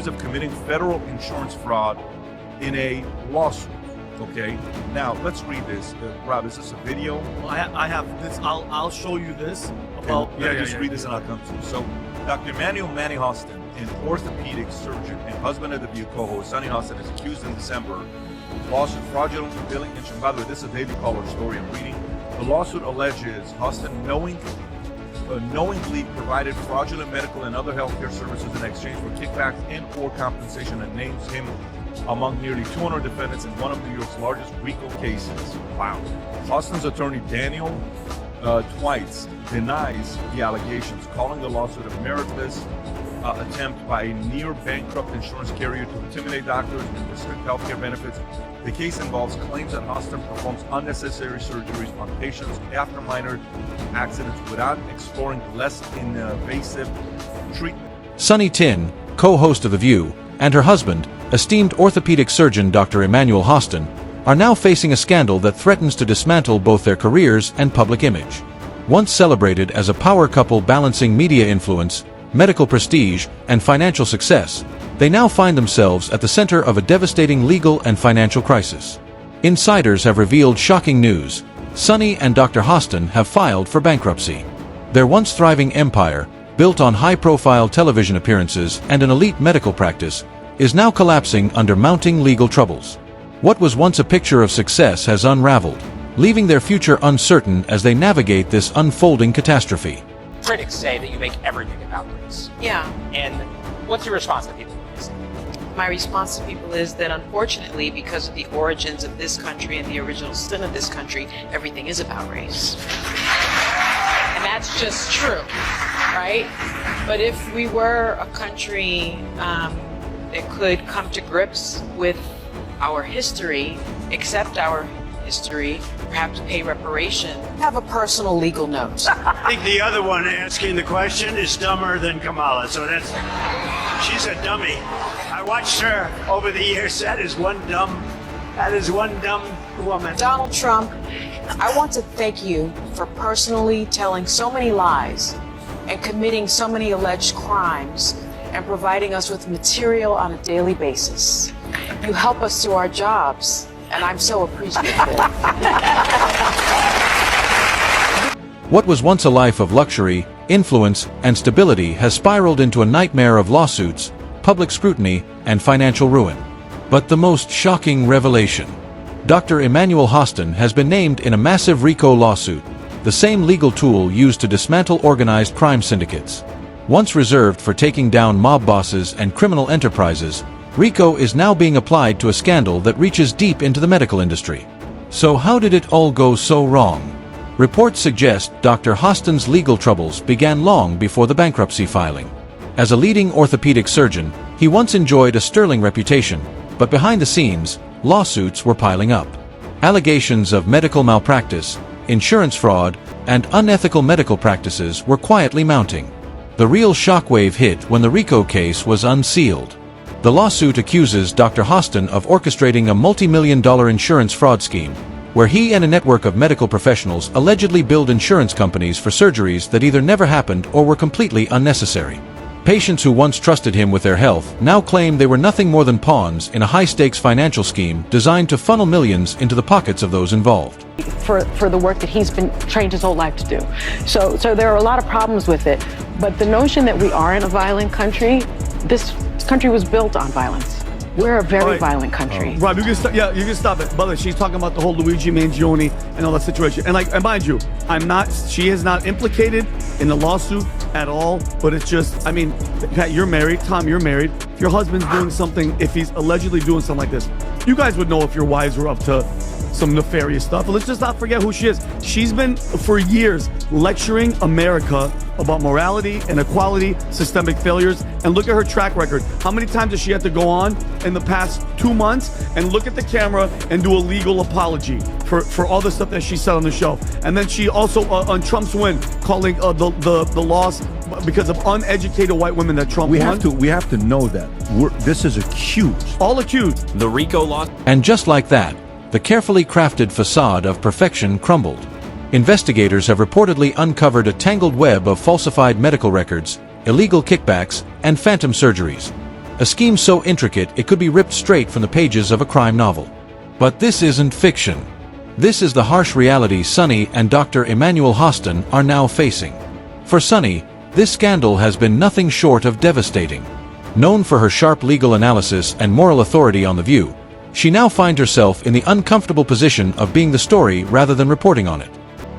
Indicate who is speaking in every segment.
Speaker 1: accused of committing federal insurance fraud in a lawsuit. Okay, now let's read this. Rob, is this a video?
Speaker 2: Well, I have this. I'll show you this. About
Speaker 1: Just read this and I'll come to you. So, Dr. Emmanuel Hostin, an orthopedic surgeon and husband of the View co-host Sunny Hostin, is accused in December of lawsuit fraudulently billing insurance. By the way, this is a Daily Caller story I'm reading. The lawsuit alleges Hostin knowingly provided fraudulent medical and other healthcare services in exchange for kickbacks and or compensation, and names him among nearly 200 defendants in one of New York's largest RICO cases. Wow. Hostin's attorney Daniel Twice denies the allegations, calling the lawsuit a meritless attempt by a near-bankrupt insurance carrier to intimidate doctors and restrict healthcare benefits. The case involves claims that Hostin performs unnecessary surgeries on patients after minor accidents without exploring less invasive treatment.
Speaker 3: Sunny Tin, co-host of The View, and her husband, esteemed orthopedic surgeon Dr. Emmanuel Hostin, are now facing a scandal that threatens to dismantle both their careers and public image. Once celebrated as a power couple balancing media influence, medical prestige, and financial success, they now find themselves at the center of a devastating legal and financial crisis. Insiders have revealed shocking news. Sunny and Dr. Hostin have filed for bankruptcy. Their once thriving empire, built on high-profile television appearances and an elite medical practice, is now collapsing under mounting legal troubles. What was once a picture of success has unraveled, leaving their future uncertain as they navigate this unfolding catastrophe.
Speaker 4: Critics say that you make everything about race.
Speaker 5: Yeah.
Speaker 4: And what's your response to people when they say that?
Speaker 5: My response to people is that unfortunately, because of the origins of this country and the original sin of this country, everything is about race. And that's just true, right? But if we were a country that could come to grips with our history, accept our history, perhaps pay reparation, have a personal legal note.
Speaker 6: I think the other one asking the question is dumber than Kamala, so she's a dummy. I watched her over the years. That is one dumb woman.
Speaker 5: Donald Trump, I want to thank you for personally telling so many lies and committing so many alleged crimes and providing us with material on a daily basis. You help us do our jobs, and I'm so appreciative of it.
Speaker 3: What was once a life of luxury, influence, and stability has spiraled into a nightmare of lawsuits, public scrutiny, and financial ruin. But the most shocking revelation: Dr. Emmanuel Hostin has been named in a massive RICO lawsuit, the same legal tool used to dismantle organized crime syndicates. Once reserved for taking down mob bosses and criminal enterprises, RICO is now being applied to a scandal that reaches deep into the medical industry. So how did it all go so wrong? Reports suggest Dr. Hostin's legal troubles began long before the bankruptcy filing. As a leading orthopedic surgeon, he once enjoyed a sterling reputation, but behind the scenes, lawsuits were piling up. Allegations of medical malpractice, insurance fraud, and unethical medical practices were quietly mounting. The real shockwave hit when the RICO case was unsealed. The lawsuit accuses Dr. Hostin of orchestrating a multi-million-dollar insurance fraud scheme, where he and a network of medical professionals allegedly billed insurance companies for surgeries that either never happened or were completely unnecessary. Patients who once trusted him with their health now claim they were nothing more than pawns in a high-stakes financial scheme designed to funnel millions into the pockets of those involved.
Speaker 7: For the work that he's been trained his whole life to do. So there are a lot of problems with it. But the notion that we are in a violent country, this country was built on violence. We're a very violent country.
Speaker 2: Rob, you can stop. Yeah, you can stop it. By the way, she's talking about the whole Luigi Mangione and all that situation. And mind you, she is not implicated in the lawsuit at all. But it's just, I mean, Pat, you're married. Tom, you're married. If your husband's doing something, if he's allegedly doing something like this, you guys would know if your wives were up to some nefarious stuff. But let's just not forget who she is. She's been, for years, lecturing America about morality, inequality, systemic failures, and look at her track record. How many times does she have to go on in the past 2 months and look at the camera and do a legal apology for all the stuff that she said on the show? And then she also, on Trump's win, calling the loss because of uneducated white women that Trump won.
Speaker 8: We have to know that. This is accused.
Speaker 2: All accused.
Speaker 4: The RICO law.
Speaker 3: And just like that, the carefully crafted facade of perfection crumbled. Investigators have reportedly uncovered a tangled web of falsified medical records, illegal kickbacks, and phantom surgeries. a scheme so intricate it could be ripped straight from the pages of a crime novel. But this isn't fiction. This is the harsh reality Sunny and Dr. Emmanuel Hostin are now facing. For Sunny, this scandal has been nothing short of devastating. Known for her sharp legal analysis and moral authority on The View, she now finds herself in the uncomfortable position of being the story rather than reporting on it.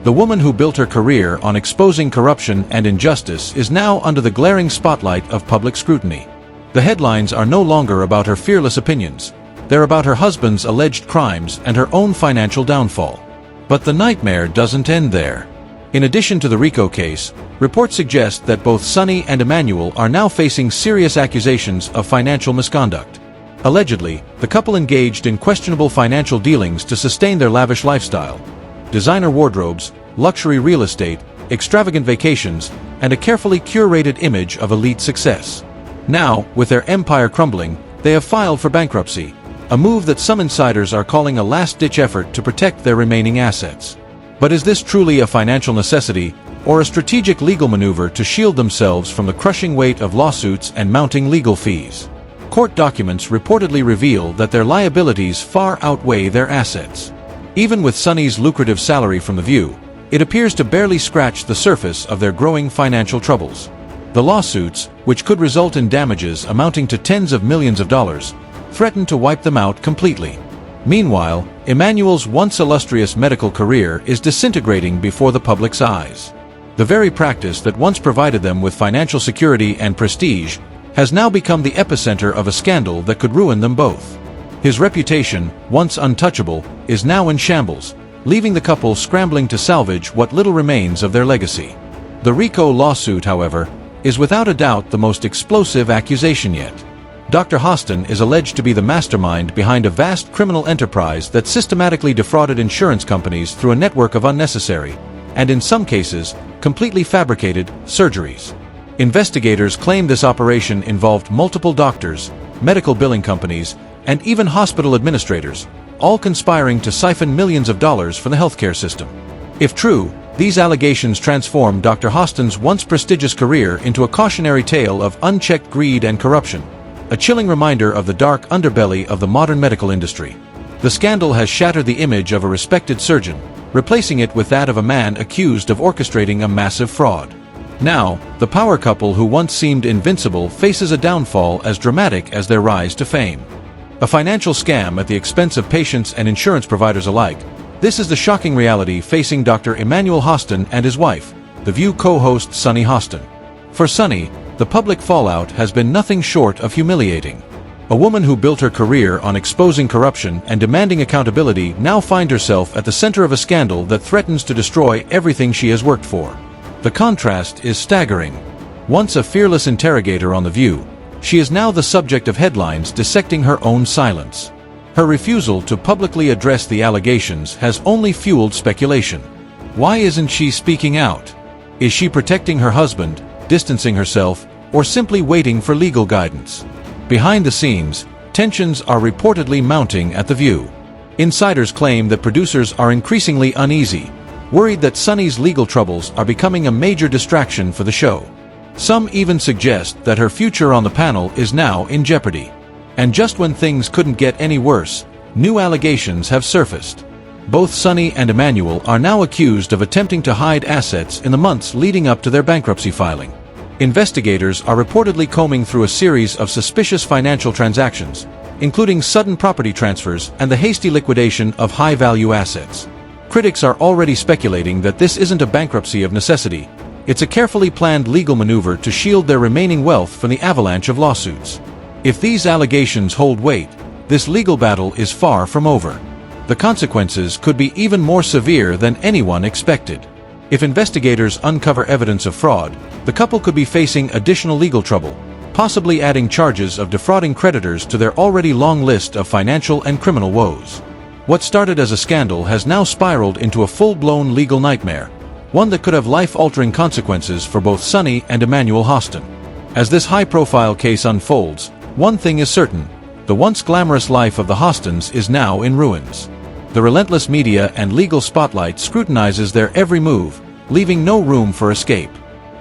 Speaker 3: The woman who built her career on exposing corruption and injustice is now under the glaring spotlight of public scrutiny. The headlines are no longer about her fearless opinions. They're about her husband's alleged crimes and her own financial downfall. But the nightmare doesn't end there. In addition to the RICO case, reports suggest that both Sunny and Emmanuel are now facing serious accusations of financial misconduct. Allegedly, the couple engaged in questionable financial dealings to sustain their lavish lifestyle. Designer wardrobes, luxury real estate, extravagant vacations, and a carefully curated image of elite success. Now, with their empire crumbling, they have filed for bankruptcy, a move that some insiders are calling a last-ditch effort to protect their remaining assets. But is this truly a financial necessity, or a strategic legal maneuver to shield themselves from the crushing weight of lawsuits and mounting legal fees? Court documents reportedly reveal that their liabilities far outweigh their assets. Even with Sunny's lucrative salary from The View, it appears to barely scratch the surface of their growing financial troubles. The lawsuits, which could result in damages amounting to tens of millions of dollars, threaten to wipe them out completely. Meanwhile, Emmanuel's once illustrious medical career is disintegrating before the public's eyes. The very practice that once provided them with financial security and prestige has now become the epicenter of a scandal that could ruin them both. His reputation, once untouchable, is now in shambles, leaving the couple scrambling to salvage what little remains of their legacy. The RICO lawsuit, however, is without a doubt the most explosive accusation yet. Dr. Hostin is alleged to be the mastermind behind a vast criminal enterprise that systematically defrauded insurance companies through a network of unnecessary, and in some cases, completely fabricated, surgeries. Investigators claim this operation involved multiple doctors, medical billing companies, and even hospital administrators, all conspiring to siphon millions of dollars from the healthcare system. If true, these allegations transform Dr. Hostin's once prestigious career into a cautionary tale of unchecked greed and corruption, a chilling reminder of the dark underbelly of the modern medical industry. The scandal has shattered the image of a respected surgeon, replacing it with that of a man accused of orchestrating a massive fraud. Now, the power couple who once seemed invincible faces a downfall as dramatic as their rise to fame. A financial scam at the expense of patients and insurance providers alike. This is the shocking reality facing Dr. Emmanuel Hostin and his wife, The View co-host Sunny Hostin. For Sunny, the public fallout has been nothing short of humiliating. A woman who built her career on exposing corruption and demanding accountability now finds herself at the center of a scandal that threatens to destroy everything she has worked for. The contrast is staggering. Once a fearless interrogator on The View, she is now the subject of headlines dissecting her own silence. Her refusal to publicly address the allegations has only fueled speculation. Why isn't she speaking out? Is she protecting her husband, distancing herself, or simply waiting for legal guidance? Behind the scenes, tensions are reportedly mounting at The View. Insiders claim that producers are increasingly uneasy, worried that Sunny's legal troubles are becoming a major distraction for the show. Some even suggest that her future on the panel is now in jeopardy. And just when things couldn't get any worse, new allegations have surfaced. Both Sunny and Emmanuel are now accused of attempting to hide assets in the months leading up to their bankruptcy filing. Investigators are reportedly combing through a series of suspicious financial transactions, including sudden property transfers and the hasty liquidation of high-value assets. Critics are already speculating that this isn't a bankruptcy of necessity. It's a carefully planned legal maneuver to shield their remaining wealth from the avalanche of lawsuits. If these allegations hold weight, this legal battle is far from over. The consequences could be even more severe than anyone expected. If investigators uncover evidence of fraud, the couple could be facing additional legal trouble, possibly adding charges of defrauding creditors to their already long list of financial and criminal woes. What started as a scandal has now spiraled into a full-blown legal nightmare, one that could have life-altering consequences for both Sunny and Emmanuel Hostin. As this high-profile case unfolds, one thing is certain: the once glamorous life of the Hostins is now in ruins. The relentless media and legal spotlight scrutinizes their every move, leaving no room for escape.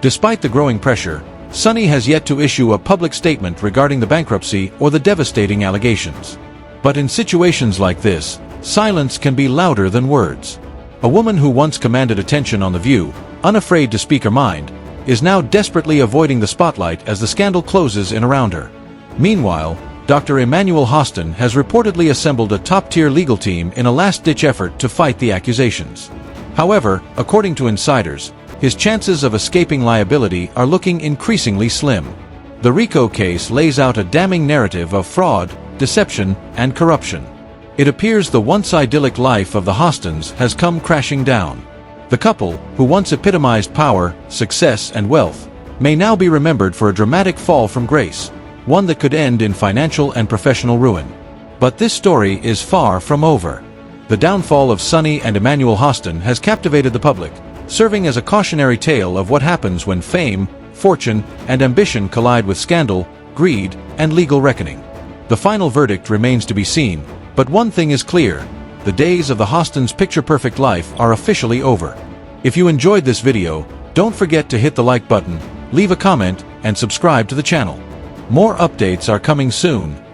Speaker 3: Despite the growing pressure, Sunny has yet to issue a public statement regarding the bankruptcy or the devastating allegations. But in situations like this, silence can be louder than words. A woman who once commanded attention on The View, unafraid to speak her mind, is now desperately avoiding the spotlight as the scandal closes in around her. Meanwhile, Dr. Emmanuel Hostin has reportedly assembled a top-tier legal team in a last-ditch effort to fight the accusations. However, according to insiders, his chances of escaping liability are looking increasingly slim. The RICO case lays out a damning narrative of fraud, deception, and corruption. It appears the once idyllic life of the Hostins has come crashing down. The couple, who once epitomized power, success, and wealth, may now be remembered for a dramatic fall from grace, one that could end in financial and professional ruin. But this story is far from over. The downfall of Sunny and Emmanuel Hostin has captivated the public, serving as a cautionary tale of what happens when fame, fortune, and ambition collide with scandal, greed, and legal reckoning. The final verdict remains to be seen, but one thing is clear: the days of the Hostins' picture-perfect life are officially over. If you enjoyed this video, don't forget to hit the like button, leave a comment, and subscribe to the channel. More updates are coming soon.